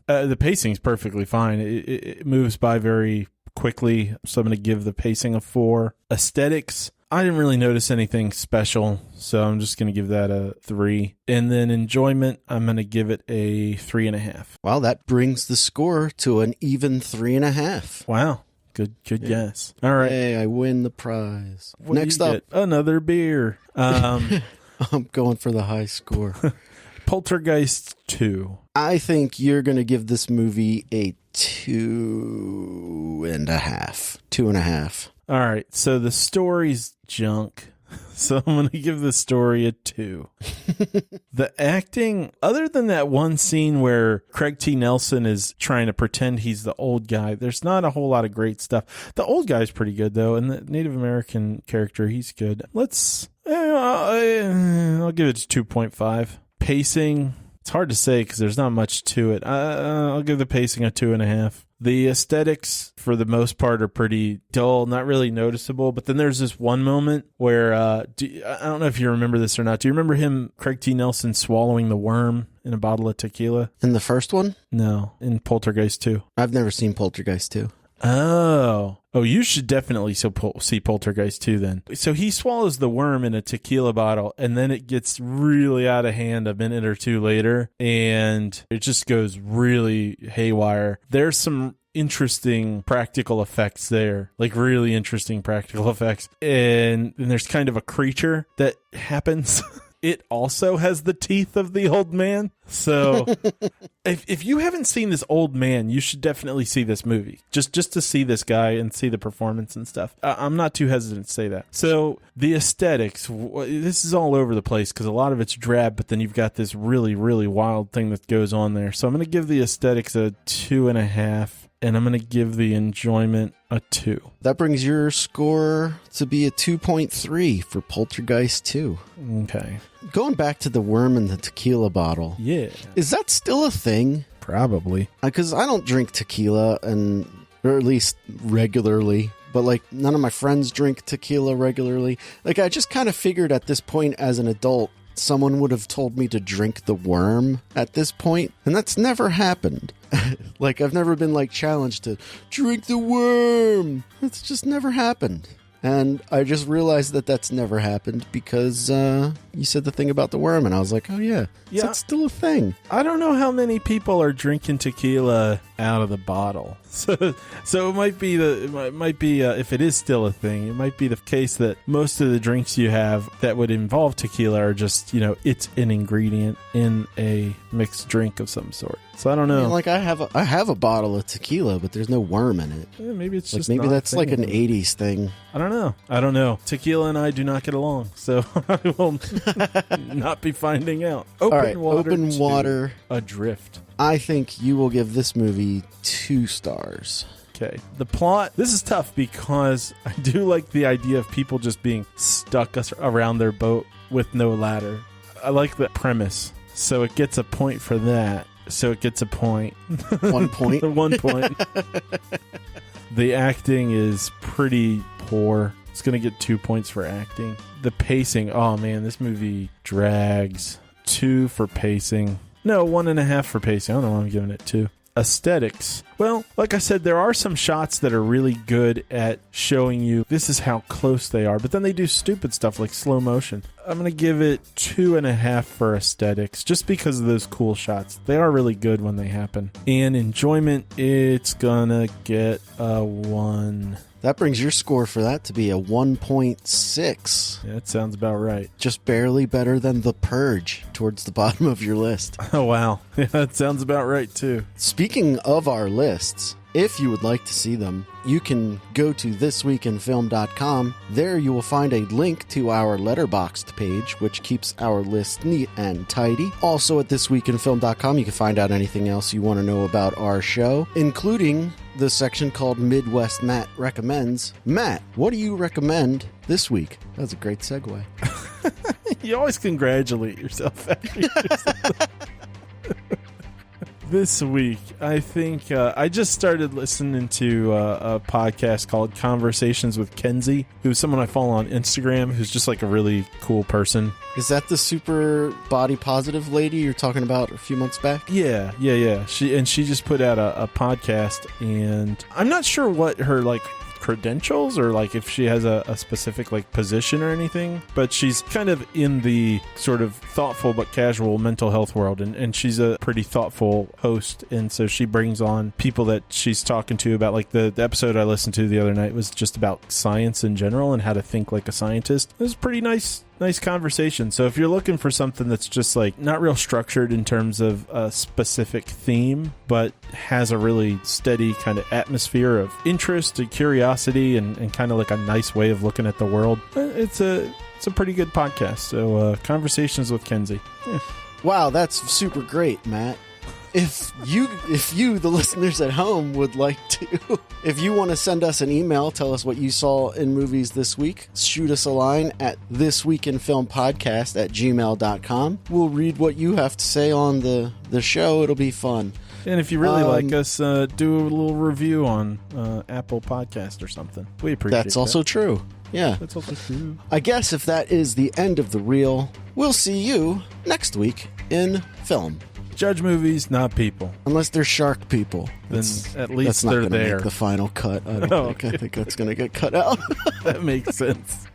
perfectly fine. It moves by very quickly, so I'm going to give the pacing a 4. Aesthetics, I didn't really notice anything special, so I'm just going to give that a 3. And then enjoyment, I'm going to give it a 3.5. Wow, that brings the score to an even 3.5. Wow. Good guess. All right. Hey, I win the prize. Next up, another beer. I'm going for the high score. Poltergeist 2. I think you're going to give this movie a 2.5. 2.5. All right. So the story's junk. So I'm going to give the story a 2. The acting, other than that one scene where Craig T. Nelson is trying to pretend he's the old guy, there's not a whole lot of great stuff. The old guy's pretty good, though, and the Native American character, he's good. I'll give it 2.5. Pacing, it's hard to say because there's not much to it. I'll give the pacing a 2.5. The aesthetics, for the most part, are pretty dull, not really noticeable. But then there's this one moment where, I don't know if you remember this or not. Do you remember Craig T. Nelson, swallowing the worm in a bottle of tequila? In the first one? No, in Poltergeist 2. I've never seen Poltergeist 2. Oh, you should definitely see Poltergeist 2 then. So he swallows the worm in a tequila bottle, and then it gets really out of hand a minute or two later, and it just goes really haywire. There's some interesting practical effects there, really interesting practical effects. And then there's kind of a creature that happens. It also has the teeth of the old man. So if you haven't seen this old man, you should definitely see this movie. Just to see this guy and see the performance and stuff. I'm not too hesitant to say that. So the aesthetics, this is all over the place because a lot of it's drab, but then you've got this really, really wild thing that goes on there. So I'm going to give the aesthetics a 2.5. And I'm going to give the enjoyment a 2. That brings your score to be a 2.3 for Poltergeist 2. Okay. Going back to the worm in the tequila bottle. Yeah. Is that still a thing? Probably. Because I don't drink tequila, or at least regularly. But none of my friends drink tequila regularly. I just kind of figured at this point as an adult, someone would have told me to drink the worm at this point, and that's never happened. I've never been challenged to drink the worm. It's just never happened. And I just realized that that's never happened because you said the thing about the worm, and I was like, oh, yeah. Yeah. That's still a thing. I don't know how many people are drinking tequila out of the bottle. So it might be if it is still a thing, it might be the case that most of the drinks you have that would involve tequila are just, it's an ingredient in a mixed drink of some sort. So I don't know. I mean, like I have a bottle of tequila, but there's no worm in it. Yeah, maybe it's like just maybe not that's a like thing. an 80s thing. I don't know. Tequila and I do not get along, so I will not be finding out. Open Water. Adrift. I think you will give this movie 2 stars. Okay. The plot, this is tough because I do like the idea of people just being stuck around their boat with no ladder. I like the premise. So it gets a point for that. So it gets a point. 1 point? 1 point. The acting is pretty poor. It's going to get 2 points for acting. The pacing, oh man, this movie drags. 2 for pacing. No, 1.5 for pacing. I don't know why I'm giving it 2. Aesthetics. Well, like I said, there are some shots that are really good at showing you this is how close they are, but then they do stupid stuff like slow motion. I'm going to give it 2.5 for aesthetics, just because of those cool shots. They are really good when they happen. And enjoyment, it's going to get a 1. That brings your score for that to be a 1.6. Yeah, that sounds about right. Just barely better than The Purge towards the bottom of your list. Oh, wow. Yeah, that sounds about right, too. Speaking of our lists, if you would like to see them, you can go to thisweekinfilm.com. There you will find a link to our Letterboxd page, which keeps our list neat and tidy. Also at thisweekinfilm.com, you can find out anything else you want to know about our show, including the section called Midwest Matt Recommends. Matt, what do you recommend this week? That was a great segue. You always congratulate yourself after yourself. This week, I think I just started listening to a podcast called Conversations with Kenzie, who's someone I follow on Instagram, who's just like a really cool person. Is that the super body positive lady you're talking about a few months back? Yeah. She just put out a podcast, and I'm not sure what her credentials or if she has a specific position or anything, but she's kind of in the sort of thoughtful but casual mental health world, and she's a pretty thoughtful host, and so she brings on people that she's talking to about the episode I listened to the other night was just about science in general and how to think like a scientist. It was pretty nice conversation. So if you're looking for something that's just not real structured in terms of a specific theme, but has a really steady kind of atmosphere of interest and curiosity and kind of a nice way of looking at the world, it's a pretty good podcast. So Conversations with Kenzie. Yeah. Wow, that's super great, Matt. If you, the listeners at home, would like to, if you want to send us an email, tell us what you saw in movies this week, shoot us a line at thisweekinfilmpodcast@gmail.com. We'll read what you have to say on the show. It'll be fun. And if you really like us, do a little review on Apple Podcast or something. We appreciate That's also true. Yeah. That's also true. I guess if that is the end of the reel, we'll see you next week in film. Judge movies, not people. Unless they're shark people. Then at least that's not they're gonna there. Make the final cut. I don't think. I think that's going to get cut out. That makes sense.